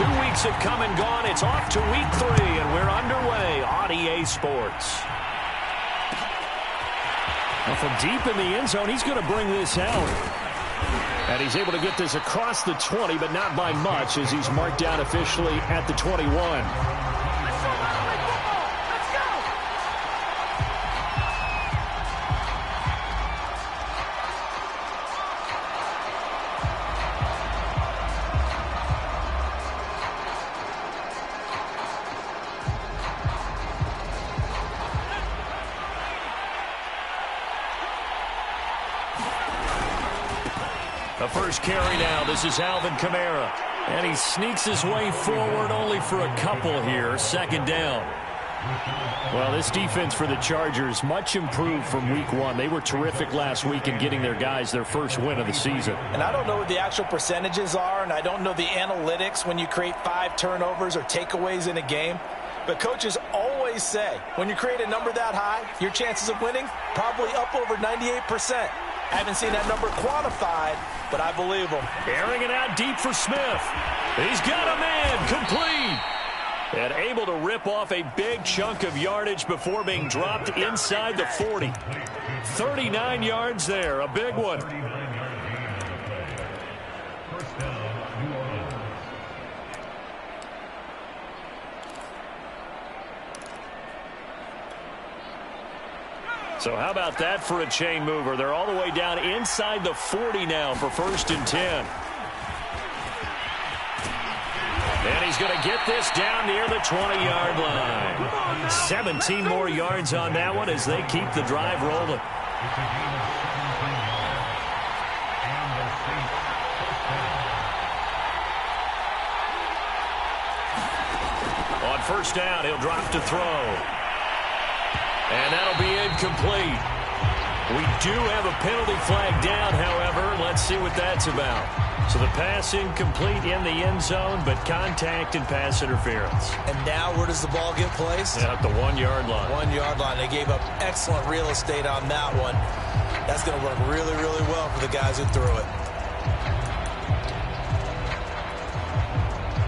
2 weeks have come and gone. It's off to week 3, and we're underway on EA Sports. Well, from deep in the end zone, he's going to bring this out. And he's able to get this across the 20, but not by much, as he's marked down officially at the 21. The first carry now. This is Alvin Kamara. And he sneaks his way forward only for a couple here. Second down. Well, this defense for the Chargers, much improved from week 1. They were terrific last week in getting their guys their first win of the season. And I don't know what the actual percentages are, and I don't know the analytics when you create 5 turnovers or takeaways in a game. But coaches always say, when you create a number that high, your chances of winning probably up over 98%. I haven't seen that number quantified, but I believe him. Airing it out deep for Smith. He's got a man complete. And able to rip off a big chunk of yardage before being dropped inside the 40. 39 yards there, a big one. So how about that for a chain mover? They're all the way down inside the 40 now for 1st and 10. And he's going to get this down near the 20-yard line. 17 more yards on that one as they keep the drive rolling. On 1st down, he'll drop to throw. And that'll be incomplete. We do have a penalty flag down, however. Let's see what that's about. So the pass incomplete in the end zone, but contact and pass interference. And now where does the ball get placed? Yeah, at the 1-yard line. 1-yard line. They gave up excellent real estate on that one. That's going to work really, really well for the guys who threw it.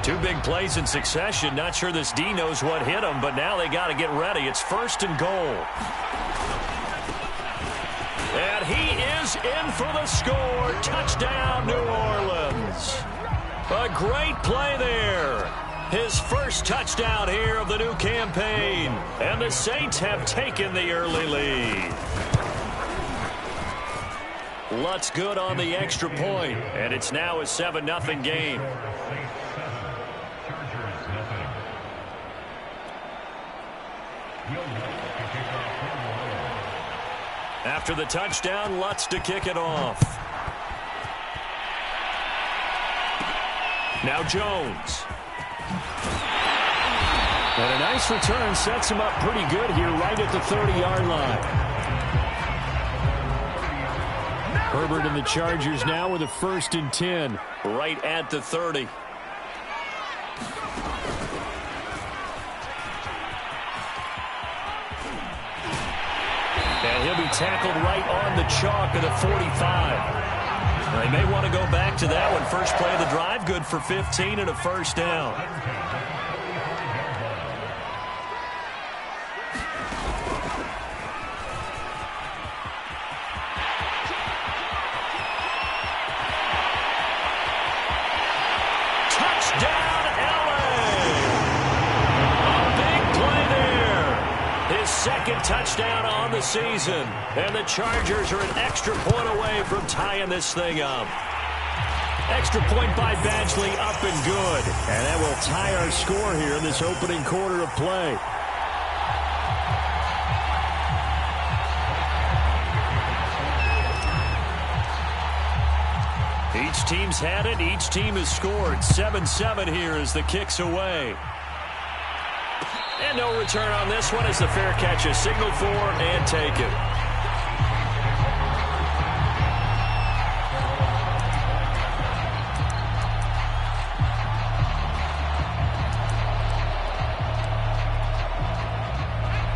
2 big plays in succession. Not sure this D knows what hit him, but now they got to get ready. It's 1st and goal. And he is in for the score. Touchdown, New Orleans. A great play there. His first touchdown here of the new campaign. And the Saints have taken the early lead. Lutz good on the extra point, and it's now a 7-0 game. After the touchdown, Lutz to kick it off. Now Jones. And a nice return sets him up pretty good here right at the 30-yard line. Herbert and the Chargers now with a 1st and 10 right at the 30. And he'll be tackled right on the chalk of the 45. They may want to go back to that one. First play of the drive, good for 15 and a 1st down. Touchdown, LA! A big play there. His 2nd touchdown on the season. And the Chargers are an extra point away from tying this thing up. Extra point by Badgley, up and good. And that will tie our score here in this opening quarter of play. Each team's had it. Each team has scored. 7-7 here as the kick's away. And no return on this one as the fair catch is signaled for and taken.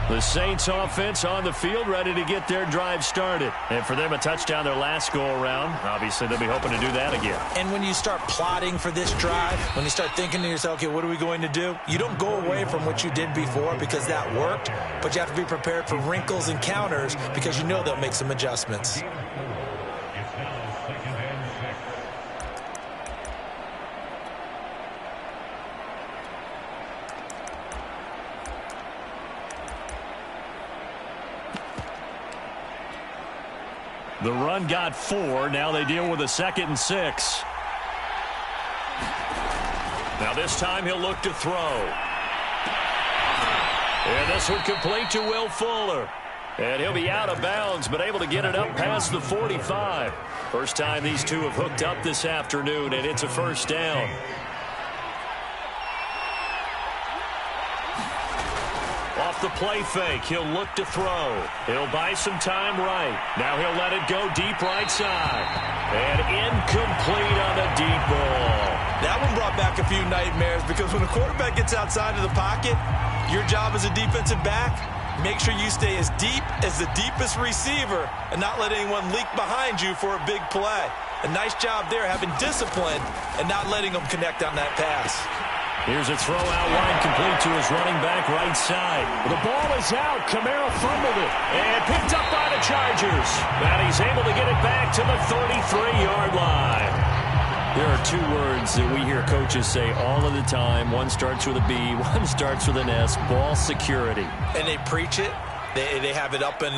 The The Saints offense on the field, ready to get their drive started. And for them, a touchdown their last go-around. Obviously, they'll be hoping to do that again. And when you start plotting for this drive, when you start thinking to yourself, okay, what are we going to do? You don't go away from what you did before because that worked, but you have to be prepared for wrinkles and counters because you know they'll make some adjustments. The run got 4. Now they deal with a 2nd and 6. Now this time he'll look to throw. And this one complete to Will Fuller. And he'll be out of bounds, but able to get it up past the 45. First time these two have hooked up this afternoon, and it's a first down. Off the play fake, he'll look to throw. He'll buy some time right. Now he'll let it go deep right side. And incomplete on a deep ball. That one brought back a few nightmares because when a quarterback gets outside of the pocket, your job as a defensive back, make sure you stay as deep as the deepest receiver and not let anyone leak behind you for a big play. A nice job there having discipline and not letting them connect on that pass. Here's a throw out wide, complete to his running back right side. The ball is out. Kamara fumbled it and picked up by the Chargers. And he's able to get it back to the 33-yard line. There are two words that we hear coaches say all of the time. One starts with a B, one starts with an S, ball security. And they preach it. They have it up in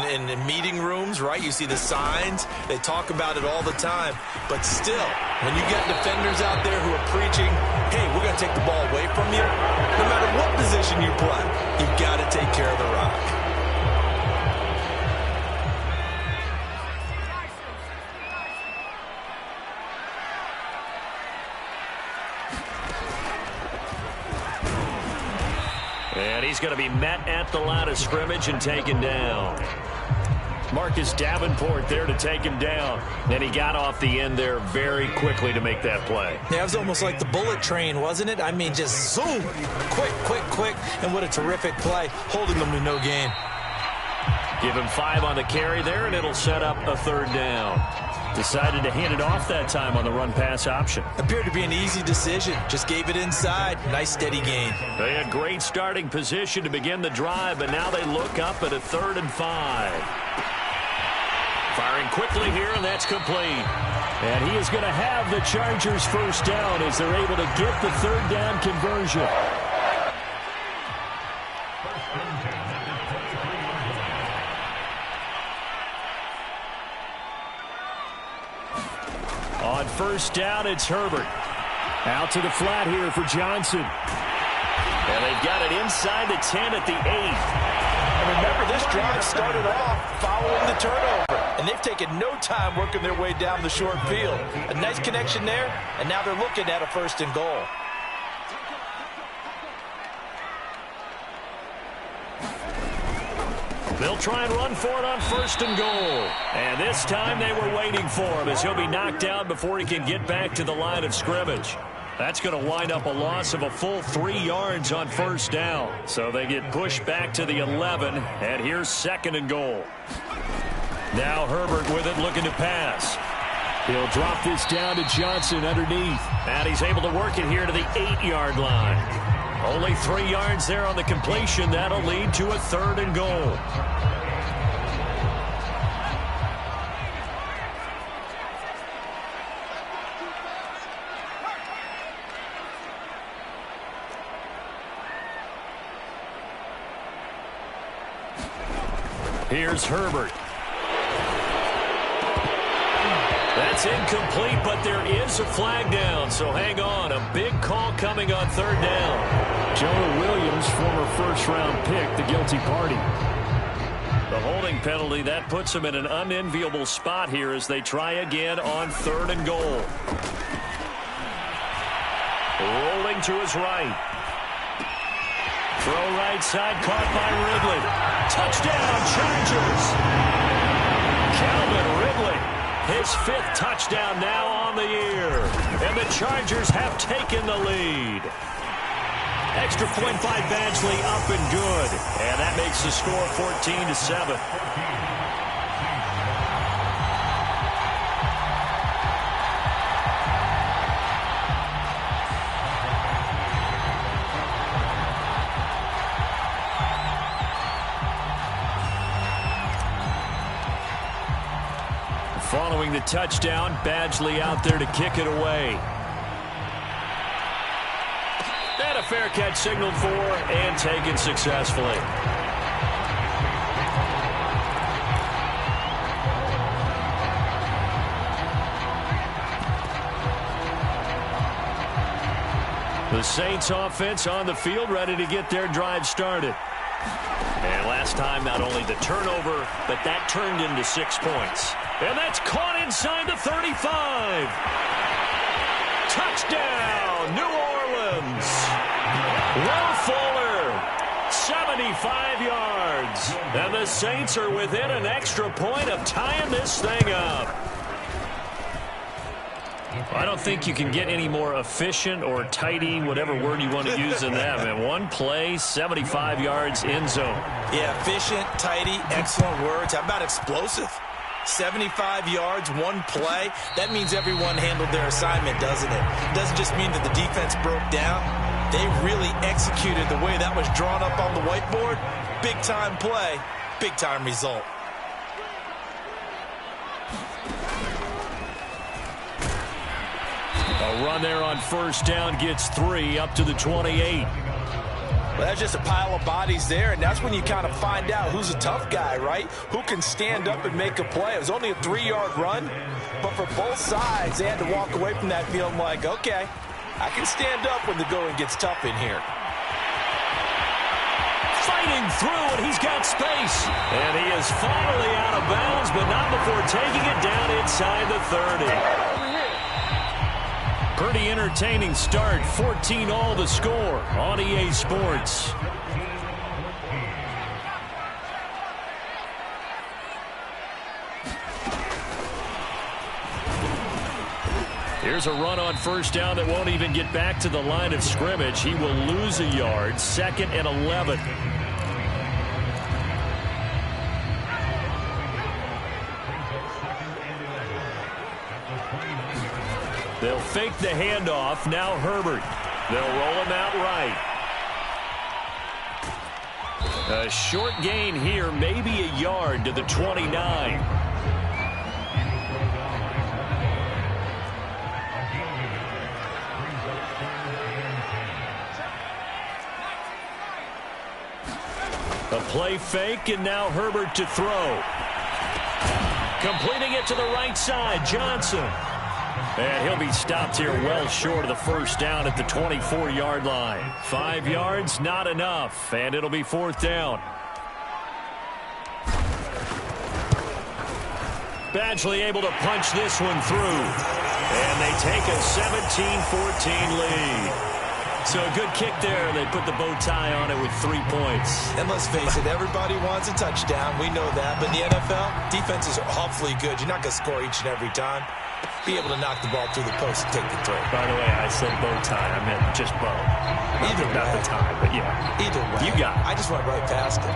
meeting rooms, right? You see the signs. They talk about it all the time. But still, when you get defenders out there who are preaching, hey, we're going to take the ball away from you, no matter what position you play, you've got to take care of the rock. And he's going to be met at the line of scrimmage and taken down. Marcus Davenport there to take him down. And he got off the end there very quickly to make that play. Yeah, it was almost like the bullet train, wasn't it? I mean, just zoom. Quick, quick, quick. And what a terrific play, holding them to no gain. Give him 5 on the carry there, and it'll set up a 3rd down. Decided to hand it off that time on the run-pass option. Appeared to be an easy decision. Just gave it inside. Nice, steady gain. They had great starting position to begin the drive, but now they look up at a 3rd and 5. Firing quickly here, and that's complete. And he is going to have the Chargers first down as they're able to get the 3rd down conversion. On first down, it's Herbert. Out to the flat here for Johnson. And they've got it inside the 10 at the 8. And remember, this drive started off following the turnover. And they've taken no time working their way down the short field. A nice connection there, and now they're looking at a 1st and goal. They'll try and run for it on 1st and goal. And this time they were waiting for him as he'll be knocked down before he can get back to the line of scrimmage. That's going to wind up a loss of a full 3 yards on 1st down. So they get pushed back to the 11, and here's 2nd and goal. Now Herbert with it, looking to pass. He'll drop this down to Johnson underneath. And he's able to work it here to the 8-yard line. Only 3 yards there on the completion. That'll lead to a 3rd and goal. Here's Herbert. That's incomplete, but there is a flag down, so hang on. A big call coming on 3rd down. Jonah Williams, former first-round pick, the guilty party. The holding penalty, that puts them in an unenviable spot here as they try again on 3rd and goal. Rolling to his right. Throw right side, caught by Ridley. Touchdown, Chargers! Calvin Ridley, his 5th touchdown now on the year. And the Chargers have taken the lead. Extra point by Badgley, up and good. And that makes the score 14-7. Following the touchdown, Badgley out there to kick it away. And a fair catch signaled for and taken successfully. The Saints offense on the field, ready to get their drive started. And last time, not only the turnover, but that turned into 6 points. And that's caught inside the 35. Touchdown, New Orleans. Will Fuller, 75 yards. And the Saints are within an extra point of tying this thing up. I don't think you can get any more efficient or tidy, whatever word you want to use in that. Man, one play, 75 yards, end zone. Yeah, efficient, tidy, excellent words. How about explosive? 75 yards, one play. That means everyone handled their assignment, doesn't it? It doesn't just mean that the defense broke down. They really executed the way that was drawn up on the whiteboard. Big-time play, big-time result. A run there on first down gets 3 up to the 28. Well, that's just a pile of bodies there, and that's when you kind of find out who's a tough guy, right? Who can stand up and make a play. It was only a 3-yard run, but for both sides, they had to walk away from that feeling like, okay, I can stand up when the going gets tough in here. Fighting through, and he's got space. And he is finally out of bounds, but not before taking it down inside the 30. Pretty entertaining start. 14-all the score on EA Sports. Here's a run on first down that won't even get back to the line of scrimmage. He will lose a yard. 2nd and 11. They'll fake the handoff. Now Herbert. They'll roll him out right. A short gain here, maybe a yard to the 29. A play fake, and now Herbert to throw. Completing it to the right side, Johnson. And he'll be stopped here well short of the first down at the 24-yard line. 5 yards, not enough, and it'll be 4th down. Badgley able to punch this one through. And they take a 17-14 lead. So a good kick there. They put the bow tie on it with 3 points. And let's face it, everybody wants a touchdown. We know that. But in the NFL, defenses are awfully good. You're not going to score each and every time. Be able to knock the ball through the post and take the throw. By the way, I said bow tie. I meant just bow. Not the tie, but yeah. Either way. You got it. I just went right past it.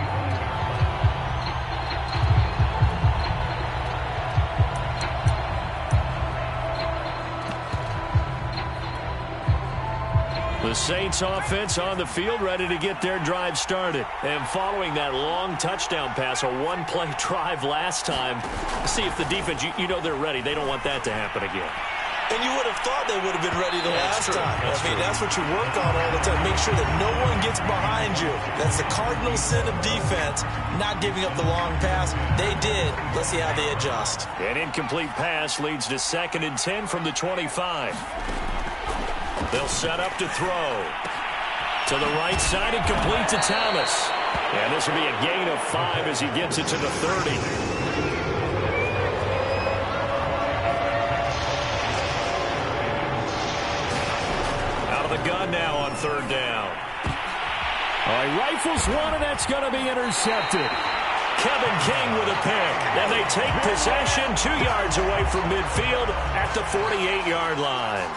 The Saints offense on the field, ready to get their drive started. And following that long touchdown pass, a one-play drive last time, see if the defense, you know they're ready. They don't want that to happen again. And you would have thought they would have been ready the last time. That's what you work on all the time. Make sure that no one gets behind you. That's the cardinal sin of defense, not giving up the long pass. They did. Let's see how they adjust. An incomplete pass leads to 2nd and 10 from the 25. They'll set up to throw. To the right side and complete to Thomas. And this will be a gain of 5 as he gets it to the 30. Out of the gun now on 3rd down. All right, rifles one, and that's going to be intercepted. Kevin King with a pick. And they take possession 2 yards away from midfield at the 48-yard line.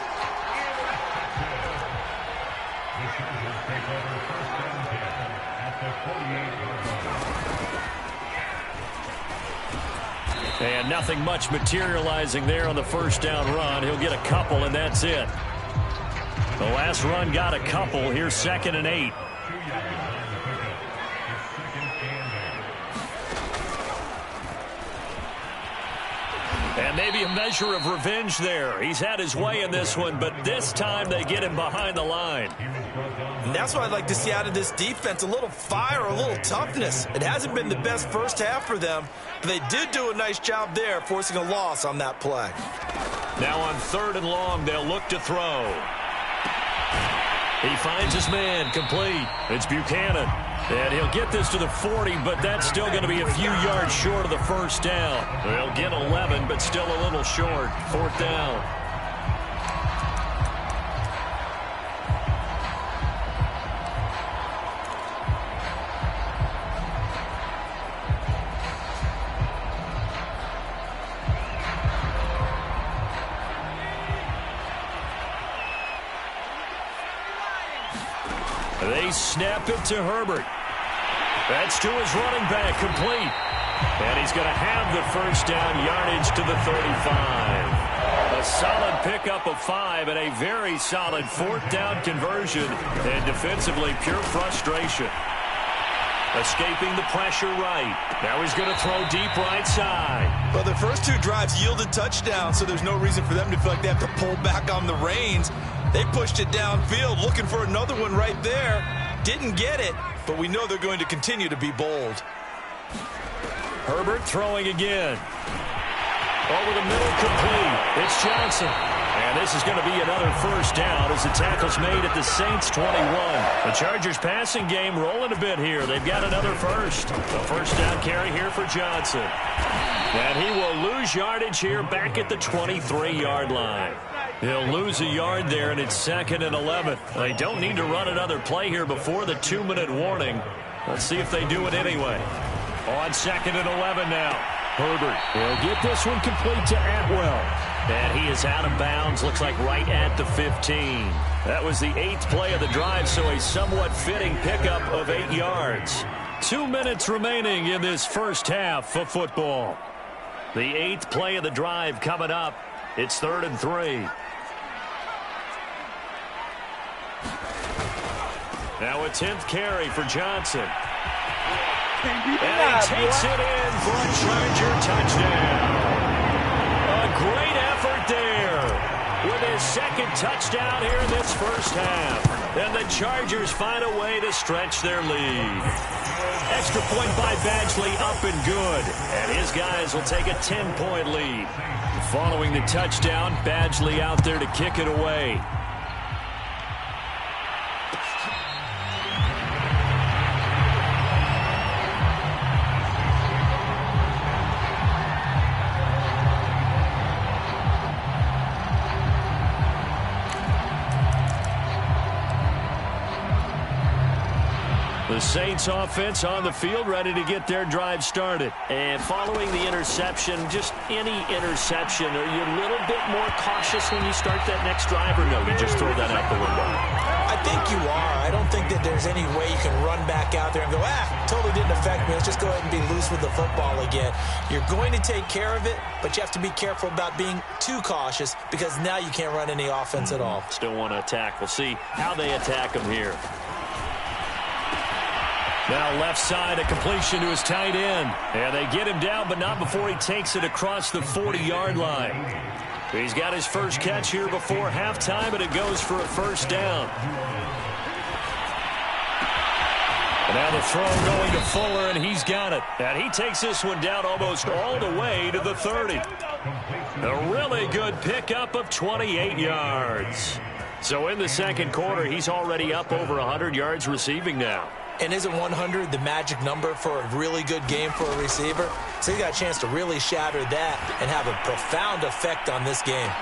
And nothing much materializing there on the first down run. He'll get a couple, and that's it. The last run got a couple. Here's 2nd and 8. And maybe a measure of revenge there. He's had his way in this one, but this time they get him behind the line. And that's what I'd like to see out of this defense, a little fire, a little toughness. It hasn't been the best first half for them, but they did do a nice job there, forcing a loss on that play. Now on 3rd and long, they'll look to throw. He finds his man, complete. It's Buchanan. And he'll get this to the 40, but that's still going to be a few yards short of the first down. They'll get 11, but still a little short. 4th down. They snap it to Herbert. That's to his running back, complete. And he's going to have the first down, yardage to the 35. A solid pickup of 5 and a very solid 4th down conversion. And defensively, pure frustration. Escaping the pressure right. Now he's going to throw deep right side. Well, the first 2 drives yielded touchdowns, so there's no reason for them to feel like they have to pull back on the reins. They pushed it downfield, looking for another one right there. Didn't get it, but we know they're going to continue to be bold. Herbert throwing again. Over the middle, complete. It's Johnson. And this is going to be another first down as the tackle's made at the Saints' 21. The Chargers passing game rolling a bit here. They've got another first. The first down carry here for Johnson. And he will lose yardage here back at the 23-yard line. He'll lose a yard there, and it's 2nd and 11. They don't need to run another play here before the 2-minute warning. Let's see if they do it anyway. On 2nd and 11 now. Herbert will get this one complete to Atwell. And he is out of bounds, looks like right at the 15. That was the 8th play of the drive, so a somewhat fitting pickup of 8 yards. 2 minutes remaining in this first half of football. The 8th play of the drive coming up. It's 3rd and 3. Now a 10th carry for Johnson. And he takes it in for a Charger touchdown. A great effort there with his 2nd touchdown here in this first half. And the Chargers find a way to stretch their lead. Extra point by Badgley up and good. And his guys will take a 10-point lead. Following the touchdown, Badgley out there to kick it away. The Saints offense on the field, ready to get their drive started. And following the interception, just any interception, are you a little bit more cautious when you start that next drive, or no, you just throw that out the window? I think you are. I don't think that there's any way you can run back out there and go, totally didn't affect me. Let's just go ahead and be loose with the football again. You're going to take care of it, but you have to be careful about being too cautious because now you can't run any offense at all. Still want to attack. We'll see how they attack them here. Now left side, a completion to his tight end. And they get him down, but not before he takes it across the 40-yard line. He's got his first catch here before halftime, and it goes for a first down. And now the throw going to Fuller, and he's got it. And he takes this one down almost all the way to the 30. A really good pickup of 28 yards. So in the second quarter, he's already up over 100 yards receiving now. And isn't 100 the magic number for a really good game for a receiver? So he got a chance to really shatter that and have a profound effect on this game.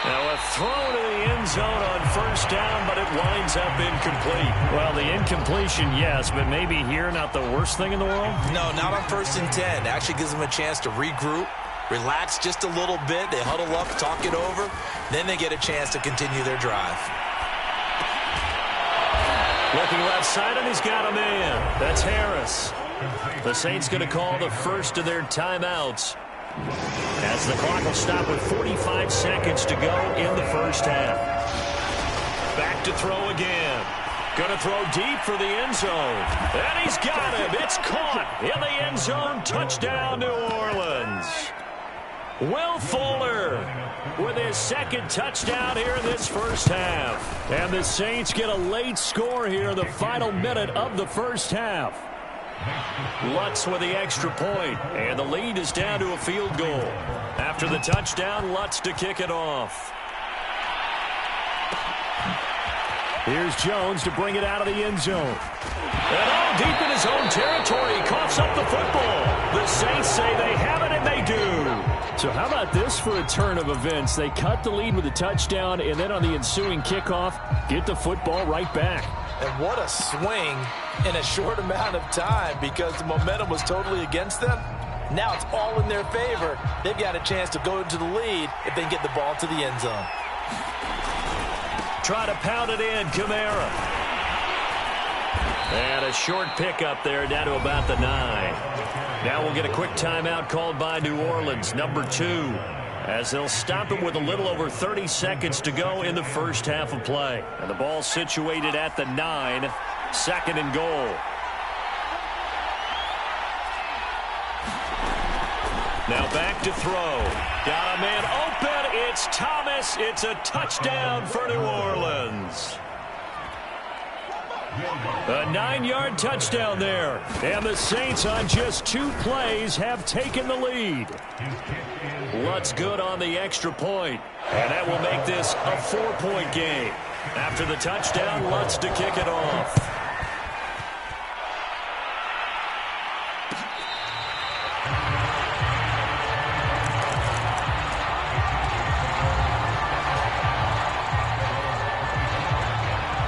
Now a throw to the end zone on first down, but it winds up incomplete. Well, the incompletion, yes, but maybe here not the worst thing in the world? No, not on 1st and 10. Actually gives them a chance to regroup, relax just a little bit. They huddle up, talk it over. Then they get a chance to continue their drive. Looking left side, and he's got a man. That's Harris. The Saints going to call the first of their timeouts. As the clock will stop with 45 seconds to go in the first half. Back to throw again. Going to throw deep for the end zone. And he's got him. It's caught in the end zone. Touchdown, New Orleans. Will Fuller with his second touchdown here in this first half. And the Saints get a late score here in the final minute of the first half. Lutz with the extra point, and the lead is down to a field goal. After the touchdown, Lutz to kick it off. Here's Jones to bring it out of the end zone. And all deep in his own territory, coughs up the football. The Saints say they have it, and they do. So how about this for a turn of events? They cut the lead with a touchdown, and then on the ensuing kickoff, get the football right back. And what a swing in a short amount of time, because the momentum was totally against them. Now it's all in their favor. They've got a chance to go into the lead if they can get the ball to the end zone. Try to pound it in, Kamara. And a short pickup there down to about the 9. Now we'll get a quick timeout called by New Orleans, number 2, as they'll stop him with a little over 30 seconds to go in the first half of play. And the ball situated at the 9, second and goal. Now back to throw. Got a man open. It's Thomas. It's a touchdown for New Orleans. A 9-yard touchdown there. And the Saints on just 2 plays have taken the lead. Lutz good on the extra point. And that will make this a 4-point game. After the touchdown, Lutz to kick it off.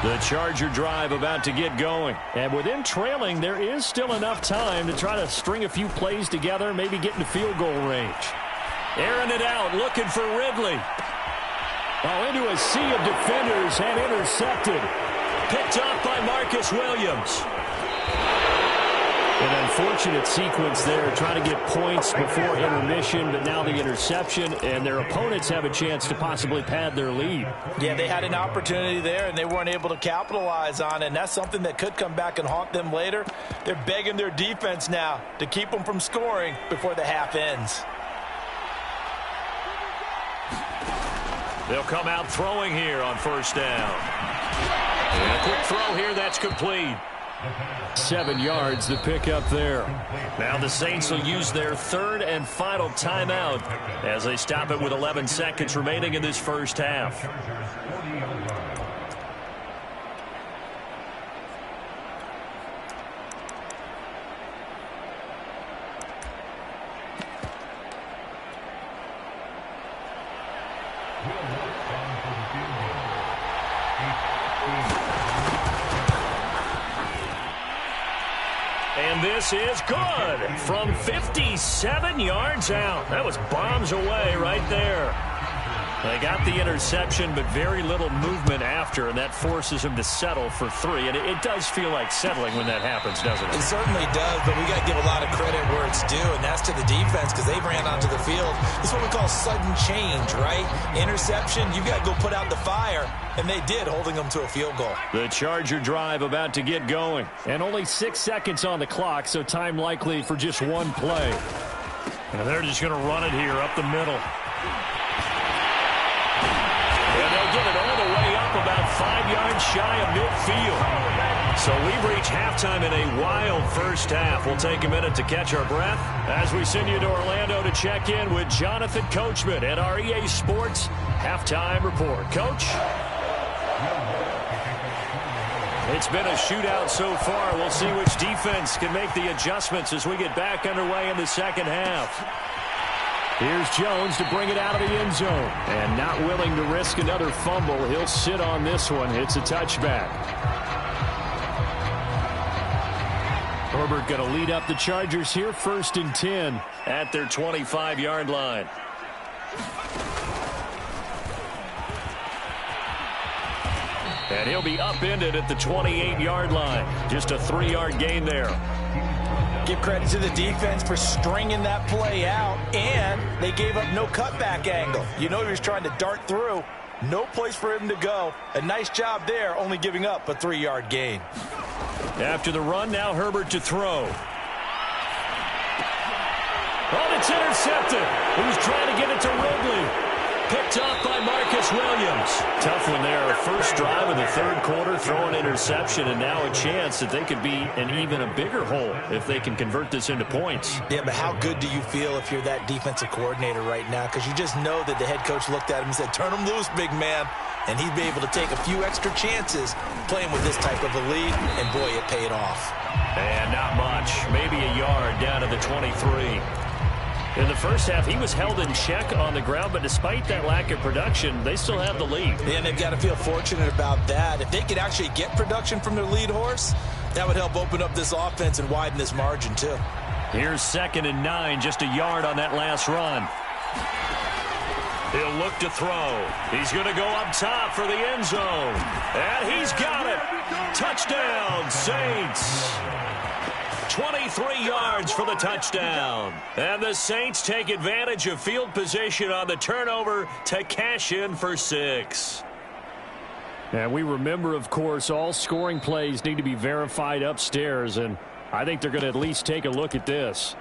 The Charger drive about to get going. And with them trailing, there is still enough time to try to string a few plays together, maybe get into field goal range. Airing it out, looking for Ridley. Oh, into a sea of defenders and intercepted. Picked off by Marcus Williams. An unfortunate sequence there, trying to get points before intermission, but now the interception, and their opponents have a chance to possibly pad their lead. Yeah, they had an opportunity there, and they weren't able to capitalize on it, and that's something that could come back and haunt them later. They're begging their defense now to keep them from scoring before the half ends. They'll come out throwing here on first down. And a quick throw here, that's complete. 7 yards to pick up there. Now the Saints will use their third and final timeout as they stop it with 11 seconds remaining in this first half. And this is good from 57 yards out. That was bombs away right there. They got the interception, but very little movement after, and that forces him to settle for 3. And it does feel like settling when that happens, doesn't it? It certainly does, but we got to give a lot of credit where it's due, and that's to the defense because they ran onto the field. This is what we call sudden change, right? Interception, you got to go put out the fire, and they did, holding them to a field goal. The Charger drive about to get going. And only 6 seconds on the clock, so time likely for just one play. And they're just going to run it here up the middle. And they'll get it all the way up about 5 yards shy of midfield. So we've reached halftime in a wild first half. We'll take a minute to catch our breath as we send you to Orlando to check in with Jonathan Coachman at our EA Sports Halftime Report. Coach? It's been a shootout so far. We'll see which defense can make the adjustments as we get back underway in the second half. Here's Jones to bring it out of the end zone. And not willing to risk another fumble. He'll sit on this one. It's a touchback. Herbert going to lead up the Chargers here, 1st and 10 at their 25-yard line. And he'll be upended at the 28-yard line. Just a 3-yard gain there. Give credit to the defense for stringing that play out, and they gave up no cutback angle. You know he was trying to dart through. No place for him to go. A nice job there, only giving up a 3-yard gain. After the run, now Herbert to throw. Oh, it's intercepted. He was trying to get it to Ridley. Picked off by Marcus Williams. Tough one there. First drive of the third quarter, throw an interception, and now a chance that they could be in even a bigger hole if they can convert this into points. Yeah, but how good do you feel if you're that defensive coordinator right now? Because you just know that the head coach looked at him and said, turn him loose, big man. And he'd be able to take a few extra chances playing with this type of a lead, and boy, it paid off. And not much. Maybe a yard down to the 23. In the first half, he was held in check on the ground, but despite that lack of production, they still have the lead. Yeah, and they've got to feel fortunate about that. If they could actually get production from their lead horse, that would help open up this offense and widen this margin, too. Here's 2nd and 9, just a yard on that last run. He'll look to throw. He's going to go up top for the end zone. And he's got it. Touchdown, Saints. 23 yards for the touchdown. And the Saints take advantage of field position on the turnover to cash in for 6. And we remember, of course, all scoring plays need to be verified upstairs, and I think they're going to at least take a look at this.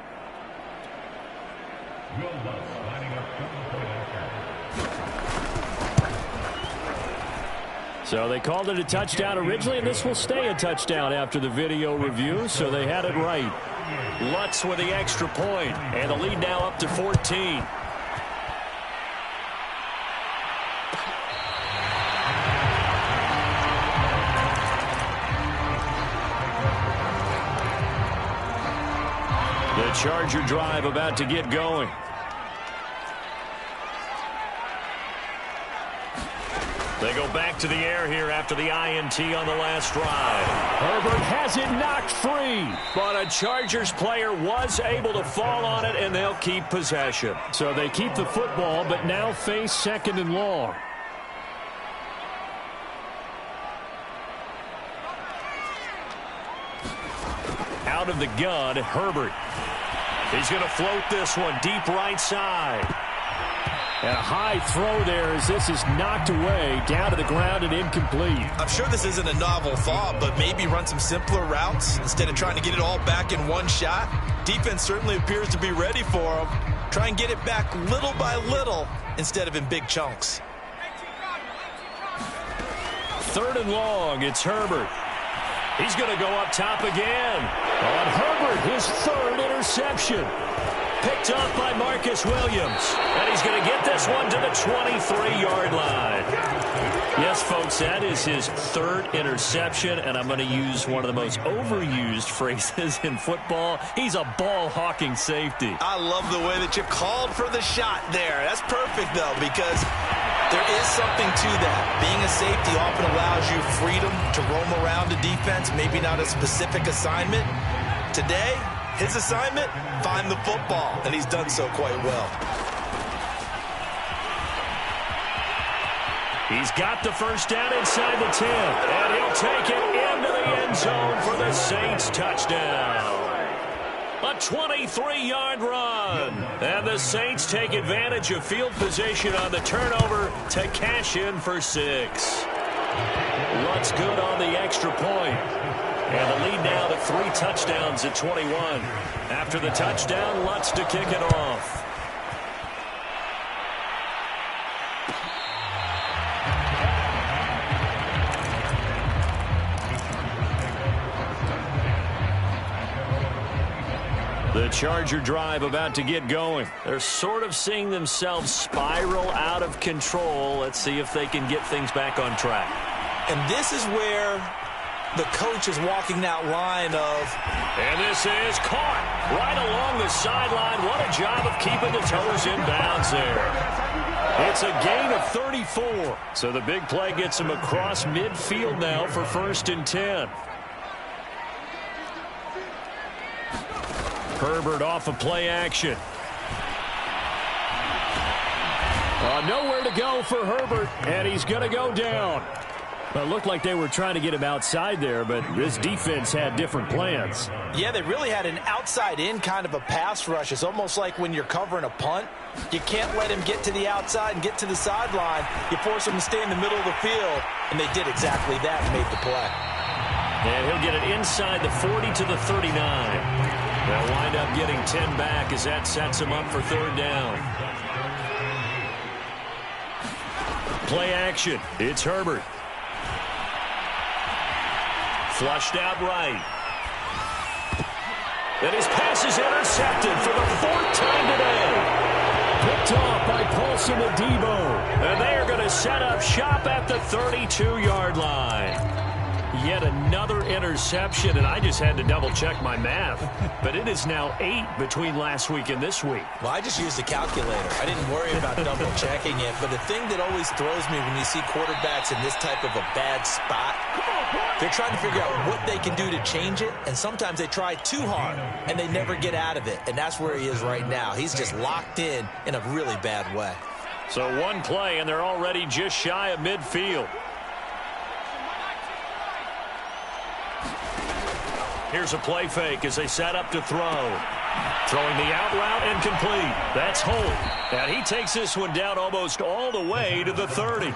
So they called it a touchdown originally, and this will stay a touchdown after the video review, so they had it right. Lutz with the extra point, and the lead now up to 14. The Charger drive about to get going. They go back to the air here after the INT on the last drive. Herbert has it knocked free. But a Chargers player was able to fall on it, and they'll keep possession. So they keep the football, but now face 2nd and long. Out of the gun, Herbert. He's going to float this one deep right side. And a high throw there as this is knocked away, down to the ground and incomplete. I'm sure this isn't a novel thought, but maybe run some simpler routes instead of trying to get it all back in one shot. Defense certainly appears to be ready for him. Try and get it back little by little instead of in big chunks. 3rd and long, it's Herbert. He's going to go up top again. On Herbert, his 3rd interception. Picked off by Marcus Williams. And he's going to get this one to the 23-yard line. Yes, folks, that is his 3rd interception, and I'm going to use one of the most overused phrases in football. He's a ball-hawking safety. I love the way that you called for the shot there. That's perfect, though, because there is something to that. Being a safety often allows you freedom to roam around the defense, maybe not a specific assignment. Today, his assignment, find the football, and he's done so quite well. He's got the first down inside the 10, and he'll take it into the end zone for the Saints touchdown. A 23-yard run, and the Saints take advantage of field position on the turnover to cash in for 6. Lutz good on the extra point. And the lead now to 3 touchdowns at 21. After the touchdown, Lutz to kick it off. The Charger drive about to get going. They're sort of seeing themselves spiral out of control. Let's see if they can get things back on track. And this is where the coach is walking that line of... And this is caught right along the sideline. What a job of keeping the toes in bounds there. It's a gain of 34. So the big play gets him across midfield now for 1st and 10. Herbert off of play action. Nowhere to go for Herbert, and he's going to go down. Well, it looked like they were trying to get him outside there, but this defense had different plans. Yeah, they really had an outside-in kind of a pass rush. It's almost like when you're covering a punt. You can't let him get to the outside and get to the sideline. You force him to stay in the middle of the field, and they did exactly that and made the play. And he'll get it inside the 40 to the 39. They'll wind up getting 10 back as that sets him up for third down. Play action. It's Herbert. Flushed out right. And his pass is intercepted for the fourth time today. Picked off by Paulson Adebo. And they are going to set up shop at the 32-yard line. Yet another interception, and I just had to double-check my math. But it is now 8 between last week and this week. Well, I just used a calculator. I didn't worry about double-checking it. But the thing that always throws me when you see quarterbacks in this type of a bad spot, they're trying to figure out what they can do to change it, and sometimes they try too hard, and they never get out of it. And that's where he is right now. He's just locked in a really bad way. So one play, and they're already just shy of midfield. Here's a play fake as they set up to throw. Throwing the out route and complete. That's Holt. And he takes this one down almost all the way to the 30.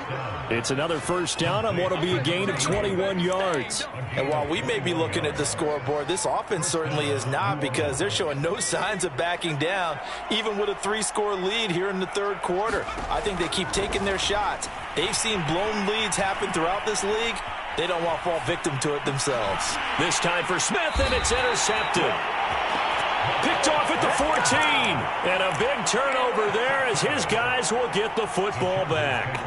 It's another first down on what will be a gain of 21 yards. And while we may be looking at the scoreboard, this offense certainly is not, because they're showing no signs of backing down, even with a 3-score lead here in the third quarter. I think they keep taking their shots. They've seen blown leads happen throughout this league. They don't want to fall victim to it themselves. This time for Smith, and it's intercepted. Picked off at the 14. And a big turnover there as his guys will get the football back.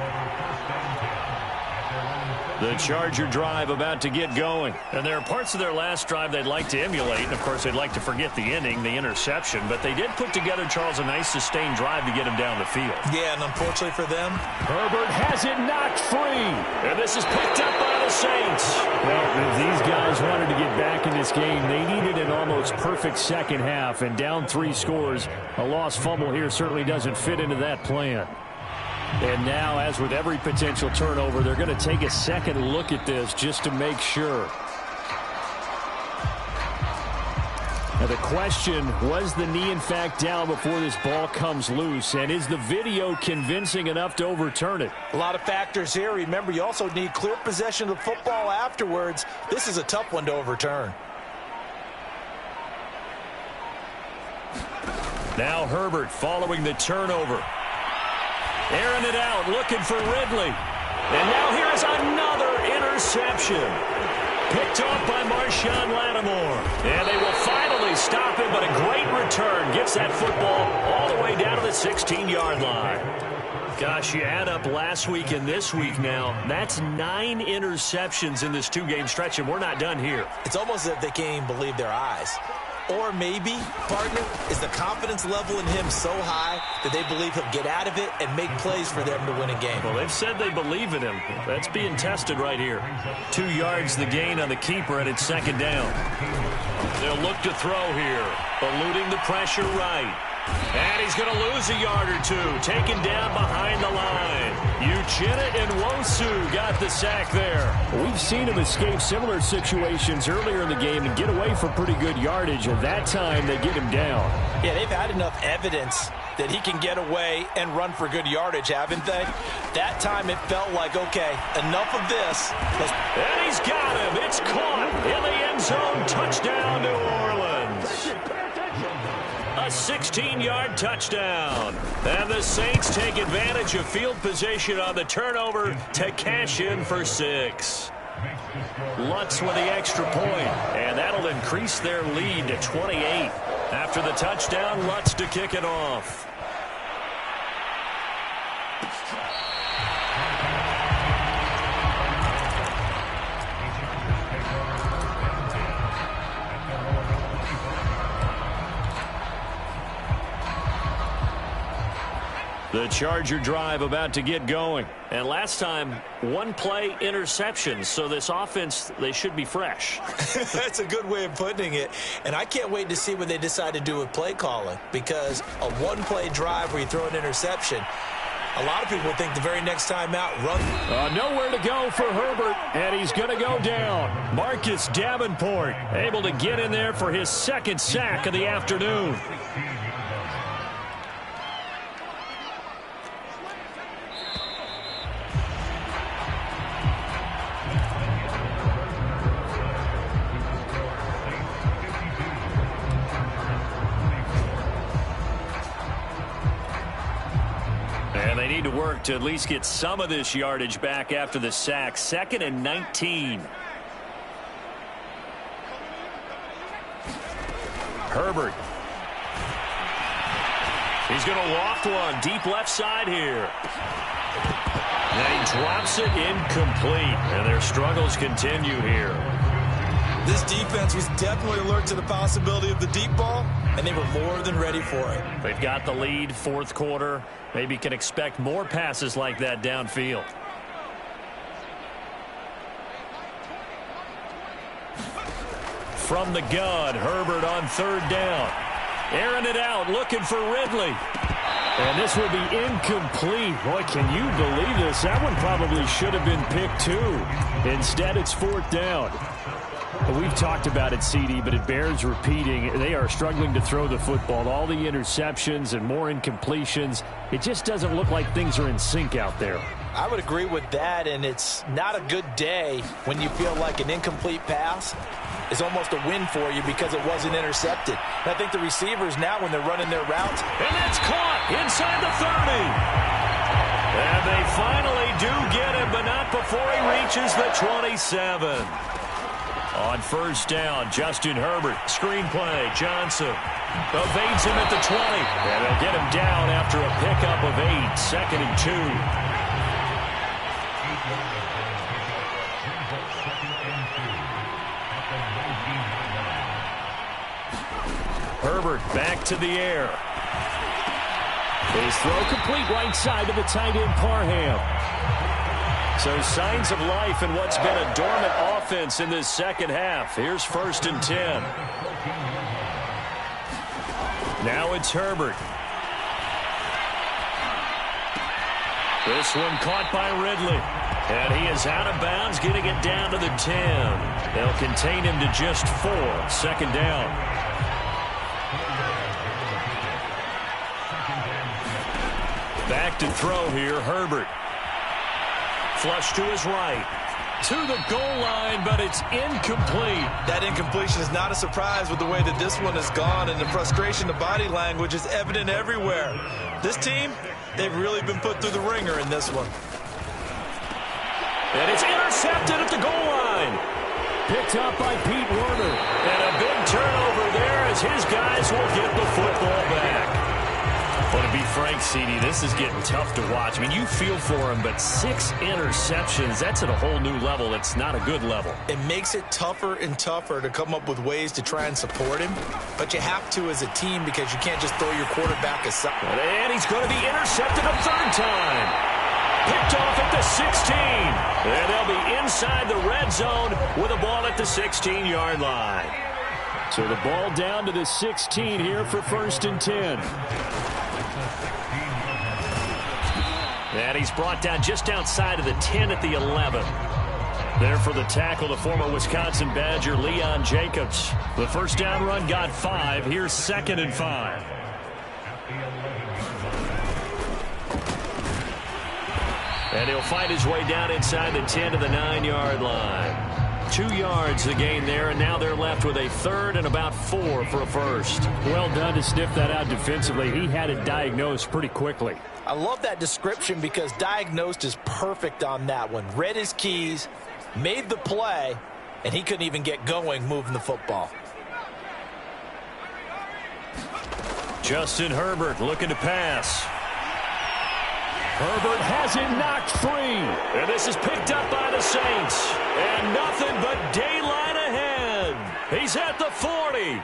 The Charger drive about to get going. And there are parts of their last drive they'd like to emulate. And, of course, they'd like to forget the inning, the interception. But they did put together, Charles, a nice sustained drive to get him down the field. Yeah, and unfortunately for them, Herbert has it knocked free. And this is picked up by the Saints. Well, if these guys wanted to get back in this game, they needed an almost perfect second half. And down 3 scores, a lost fumble here certainly doesn't fit into that plan. And now, as with every potential turnover, they're going to take a second look at this just to make sure. Now the question, was the knee in fact down before this ball comes loose? And is the video convincing enough to overturn it? A lot of factors here. Remember, you also need clear possession of the football afterwards. This is a tough one to overturn. Now Herbert following the turnover. Airing it out, looking for Ridley. And now here is another interception. Picked off by Marshawn Lattimore. And they will finally stop him, but a great return. Gets that football all the way down to the 16-yard line. Gosh, you add up last week and this week now. That's 9 interceptions in this 2-game stretch, and we're not done here. It's almost as if they can't even believe their eyes. Or maybe, partner, is the confidence level in him so high that they believe he'll get out of it and make plays for them to win a game. Well, they've said they believe in him. That's being tested right here. 2 yards the gain on the keeper, and it's second down. They'll look to throw here, eluding the pressure right. And he's going to lose a yard or 2, taken down behind the line. Uchenna and Nwosu got the sack there. We've seen him escape similar situations earlier in the game and get away for pretty good yardage, and that time they get him down. Yeah, they've had enough evidence that he can get away and run for good yardage, haven't they? That time it felt like, okay, enough of this. And he's got him. It's caught in the end zone. Touchdown, New Orleans. A 16-yard touchdown. And the Saints take advantage of field position on the turnover to cash in for 6. Lutz with the extra point, and that'll increase their lead to 28. After the touchdown, Lutz to kick it off. The Charger drive about to get going. And last time, 1 play interception. So this offense, they should be fresh. That's a good way of putting it. And I can't wait to see what they decide to do with play calling. Because a 1-play drive where you throw an interception, A lot of people think the very next time out, run. Nowhere to go for Herbert, and he's going to go down. Marcus Davenport able to get in there for his second sack of the afternoon. And they need to work to at least get some of this yardage back after the sack. 2nd and 19. Herbert. He's going to loft one deep left side here. And he drops it incomplete. And their struggles continue here. This defense was definitely alert to the possibility of the deep ball, and they were more than ready for it. They've got the lead, fourth quarter. Maybe can expect more passes like that downfield. From the gun, Herbert on 3rd down. Airing it out, looking for Ridley. And this will be incomplete. Boy, can you believe this? That one probably should have been picked too. Instead, it's 4th down. We've talked about it, CD, but it bears repeating. They are struggling to throw the football. All the interceptions and more incompletions. It just doesn't look like things are in sync out there. I would agree with that, and it's not a good day when you feel like an incomplete pass is almost a win for you because it wasn't intercepted. And I think the receivers now, when they're running their routes. And that's caught inside the 30. And they finally do get him, but not before he reaches the 27. On 1st down, Justin Herbert, screen play, Johnson evades him at the 20. And they'll get him down after a pickup of 8, 2nd and 2. Herbert back to the air. His throw complete right side to the tight end Parham. So signs of life in what's been a dormant offense in this second half. Here's 1st and 10. Now it's Herbert. This one caught by Ridley. And he is out of bounds, getting it down to the 10. They'll contain him to just 4. 2nd down. Back to throw here, Herbert. Flush to his right. To the goal line, but it's incomplete. That incompletion is not a surprise with the way that this one has gone, and the frustration, the body language is evident everywhere. This team, they've really been put through the ringer in this one. And it's intercepted at the goal line. Picked up by Pete Werner. And a big turnover there as his guys will get the football back. Well, to be frank, CD, this is getting tough to watch. I mean, you feel for him, but 6 interceptions, that's at a whole new level. It's not a good level. It makes it tougher and tougher to come up with ways to try and support him, but you have to as a team because you can't just throw your quarterback aside. And he's going to be intercepted a 3rd time. Picked off at the 16. And they'll be inside the red zone with a ball at the 16-yard line. So the ball down to the 16 here for 1st and 10. And he's brought down just outside of the 10 at the 11. There for the tackle, the former Wisconsin Badger, Leon Jacobs. The 1st down run got 5. Here's 2nd and 5. And he'll fight his way down inside the 10 to the 9-yard line. 2 yards the gain there, and now they're left with a 3rd and about 4 for a 1st. Well done to sniff that out defensively. He had it diagnosed pretty quickly. I love that description because diagnosed is perfect on that one. Read his keys, made the play, and he couldn't even get going moving the football. Justin Herbert looking to pass. Herbert has it knocked free. And this is picked up by the Saints. And nothing but daylight ahead. He's at the 40.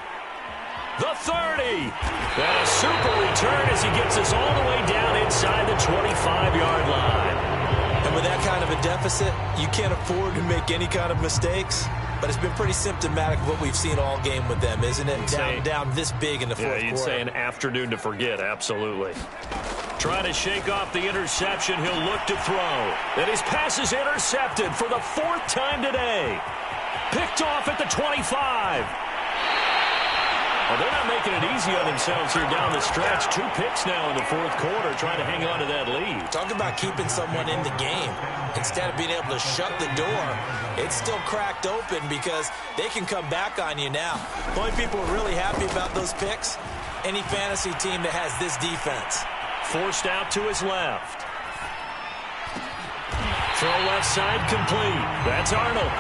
The 30. And a super return as he gets us all the way down inside the 25-yard line. And with that kind of a deficit, you can't afford to make any kind of mistakes. But it's been pretty symptomatic of what we've seen all game with them, isn't it? Down this big in the fourth quarter. Yeah, you'd say an afternoon to forget, absolutely. Trying to shake off the interception, he'll look to throw. And his pass is intercepted for the 4th time today. Picked off at the 25. Well, they're not making it easy on themselves here down the stretch. 2 picks now in the 4th quarter, trying to hang on to that lead. Talk about keeping someone in the game. Instead of being able to shut the door, it's still cracked open because they can come back on you now. The only people who are really happy about those picks, any fantasy team that has this defense. Forced out to his left. Throw left side complete. That's Arnold.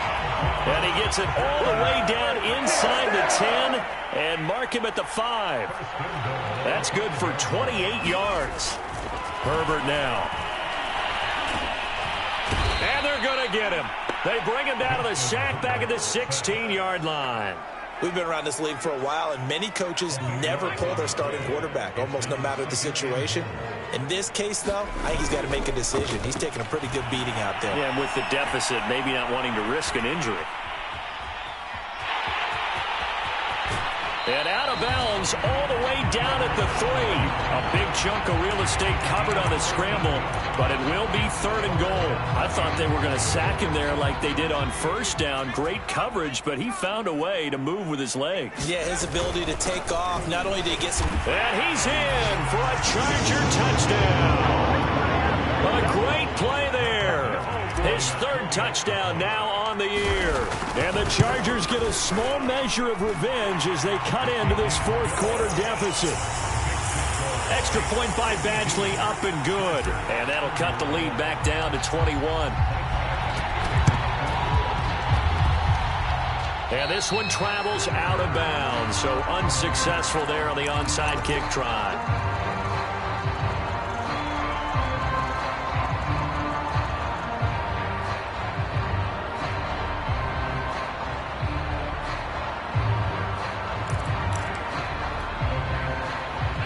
And he gets it all the way down inside the 10 and mark him at the 5. That's good for 28 yards. Herbert now. And they're going to get him. They bring him down to the sack back at the 16-yard line. We've been around this league for a while, and many coaches never pull their starting quarterback, almost no matter the situation. In this case, though, I think he's got to make a decision. He's taking a pretty good beating out there. Yeah, and with the deficit, maybe not wanting to risk an injury. And out of bounds all the way down at the 3. A big chunk of real estate covered on the scramble, but it will be 3rd and goal. I thought they were going to sack him there like they did on 1st down. Great coverage, but he found a way to move with his legs. Yeah, his ability to take off, not only did he get some... And he's in for a Charger touchdown. A great play there. His 3rd touchdown now on the year. And the Chargers get a small measure of revenge as they cut into this 4th quarter deficit. Extra point by Badgley, up and good. And that'll cut the lead back down to 21. And this one travels out of bounds, so unsuccessful there on the onside kick try.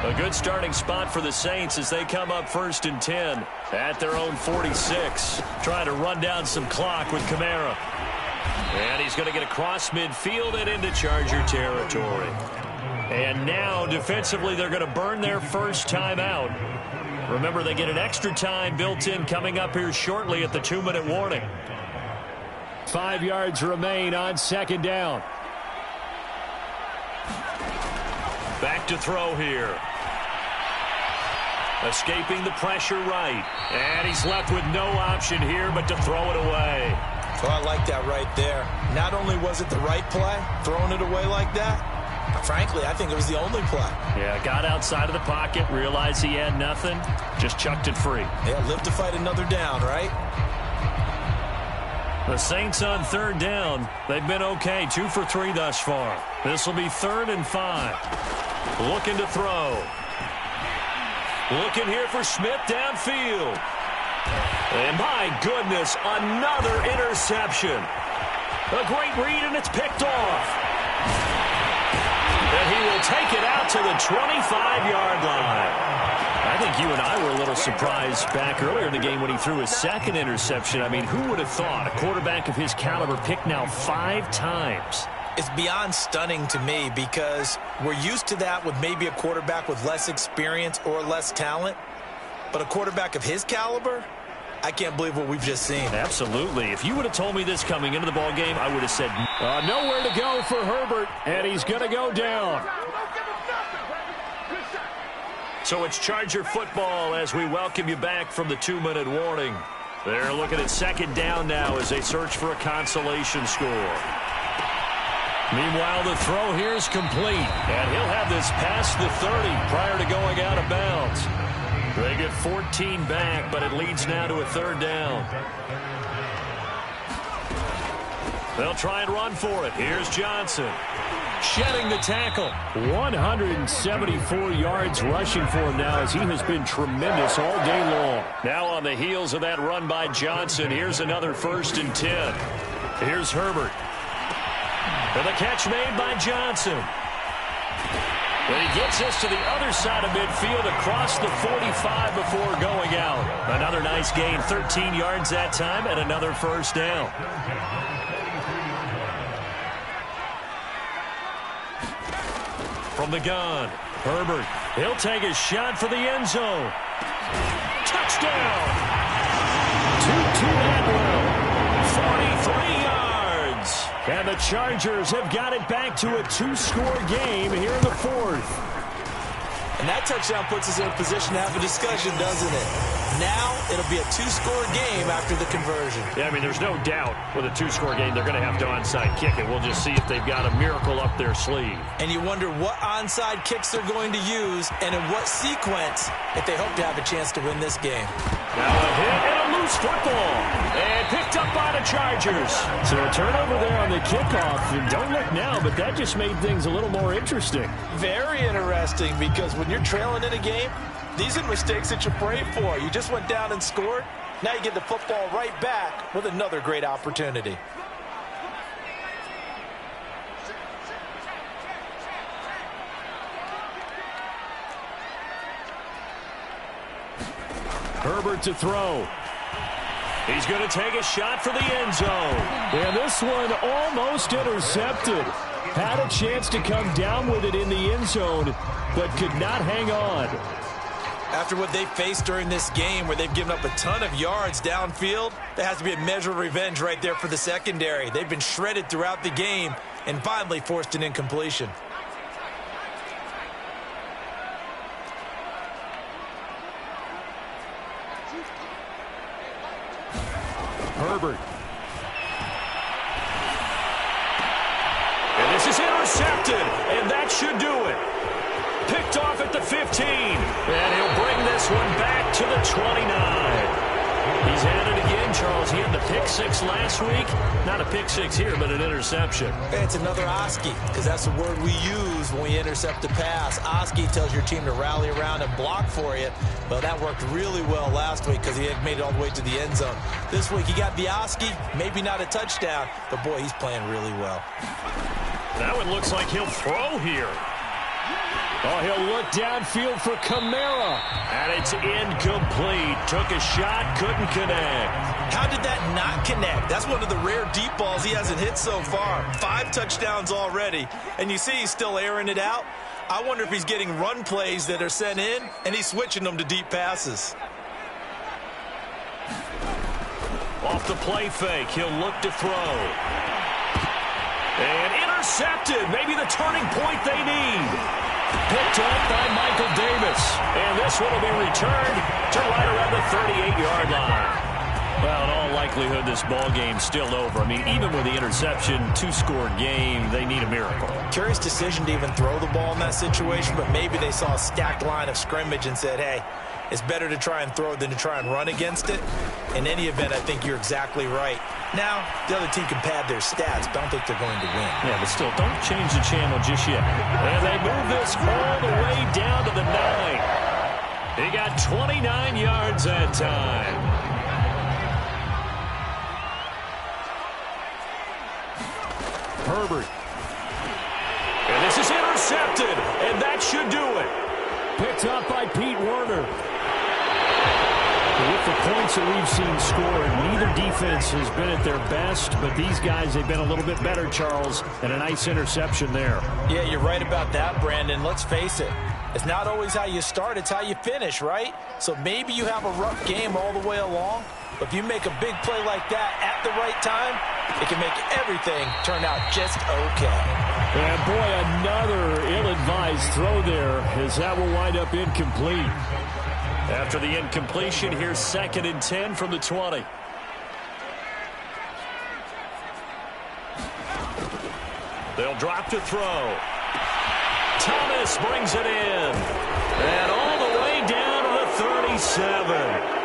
A good starting spot for the Saints as they come up 1st and 10 at their own 46. Trying to run down some clock with Kamara. And he's going to get across midfield and into Charger territory. And now defensively they're going to burn their first timeout. Remember, they get an extra time built in coming up here shortly at the 2-minute warning. 5 yards remain on 2nd down. Back to throw here. Escaping the pressure right. And he's left with no option here but to throw it away. Oh, I like that right there. Not only was it the right play, throwing it away like that, frankly, I think it was the only play. Yeah, got outside of the pocket, realized he had nothing, just chucked it free. Yeah, live to fight another down, right? The Saints on 3rd down. They've been okay, 2 for 3 thus far. This will be 3rd and 5. Looking to throw. Looking here for Smith downfield. And my goodness, another interception. A great read, and it's picked off. And he will take it out to the 25-yard line. I think you and I were a little surprised back earlier in the game when he threw his 2nd interception. I mean, who would have thought a quarterback of his caliber picked now 5 times? It's beyond stunning to me because we're used to that with maybe a quarterback with less experience or less talent. But a quarterback of his caliber, I can't believe what we've just seen. Absolutely. If you would have told me this coming into the ball game, I would have said nowhere to go for Herbert, and he's going to go down. So it's Charger football as we welcome you back from the 2-minute warning. They're looking at 2nd down now as they search for a consolation score. Meanwhile, the throw here is complete, and he'll have this past the 30 prior to going out of bounds. They get 14 back, but it leads now to a 3rd down. They'll try and run for it. Here's Johnson. Shedding the tackle. 174 yards rushing for him now as he has been tremendous all day long. Now on the heels of that run by Johnson, here's another 1st and 10. Here's Herbert. And the catch made by Johnson. And he gets us to the other side of midfield across the 45 before going out. Another nice gain, 13 yards that time, and another 1st down. From the gun, Herbert. He'll take a shot for the end zone. touchdown. To Atwell. 43 yards. And the Chargers have got it back to a 2-score game here in the fourth. And that touchdown puts us in a position to have a discussion, doesn't it? Now it'll be a 2-score game after the conversion. Yeah, I mean, there's no doubt with a 2-score game they're going to have to onside kick it. We'll just see if they've got a miracle up their sleeve. And you wonder what onside kicks they're going to use and in what sequence if they hope to have a chance to win this game. Now a hit and a loose football. And picked up by the Chargers. So a turnover there on the kickoff. And don't look now, but that just made things a little more interesting. Very interesting, because when you're trailing in a game, these are mistakes that you pray for. You just went down and scored. Now you get the football right back with another great opportunity. Herbert to throw. He's going to take a shot for the end zone. And this one almost intercepted. Had a chance to come down with it in the end zone, but could not hang on. After what they faced during this game, where they've given up a ton of yards downfield, there has to be a measure of revenge right there for the secondary. They've been shredded throughout the game and finally forced an incompletion. Herbert. And this is intercepted, and that should do it. Picked off at the 15, and he'll bring this one back to the 29. He's at it again, Charles. He had the pick six last week. Not a pick six here, but an interception. It's another Oski, because that's the word we use when we intercept a pass. Oski tells your team to rally around and block for you. Well, that worked really well last week because he had made it all the way to the end zone. This week he got the Oski, maybe not a touchdown, but boy, he's playing really well. That one looks like he'll throw here. Oh, he'll look downfield for Kamara. And it's incomplete. Took a shot, couldn't connect. How did that not connect? That's one of the rare deep balls he hasn't hit so far. 5 touchdowns already. And you see he's still airing it out. I wonder if he's getting run plays that are sent in, and he's switching them to deep passes. Off the play fake, he'll look to throw. And intercepted. Maybe the turning point they need. Picked up by Michael Davis. And this one will be returned to right around the 38-yard line. Well, in all likelihood, this ball game's still over. I mean, even with the interception, 2-score game, they need a miracle. Curious decision to even throw the ball in that situation, but maybe they saw a stacked line of scrimmage and said, hey, it's better to try and throw than to try and run against it. In any event, I think you're exactly right. Now, the other team can pad their stats, but I don't think they're going to win. Yeah, but still, don't change the channel just yet. And they move this all the way down to the 9. He got 29 yards that time. Herbert. And this is intercepted, and that should do it. Picked up by Pete Werner. With the points that we've seen scored, neither defense has been at their best, but these guys, they've been a little bit better, Charles, and a nice interception there. Yeah, you're right about that, Brandon. Let's face it. It's not always how you start, it's how you finish, right? So maybe you have a rough game all the way along, but if you make a big play like that at the right time, it can make everything turn out just okay. And boy, another ill-advised throw there, as that will wind up incomplete. After the incompletion, here's 2nd and 10 from the 20. They'll drop to throw. Thomas brings it in. And all the way down to the 37.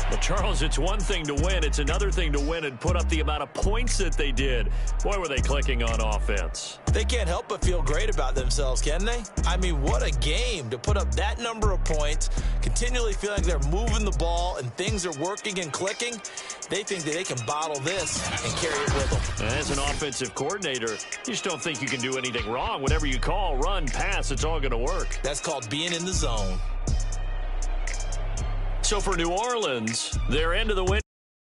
But Charles, it's one thing to win. It's another thing to win and put up the amount of points that they did. Boy, were they clicking on offense. They can't help but feel great about themselves, can they? I mean, what a game to put up that number of points, continually feel like they're moving the ball and things are working and clicking. They think that they can bottle this and carry it with them. As an offensive coordinator, you just don't think you can do anything wrong. Whatever you call, run, pass, it's all going to work. That's called being in the zone. So for New Orleans, their end of the win.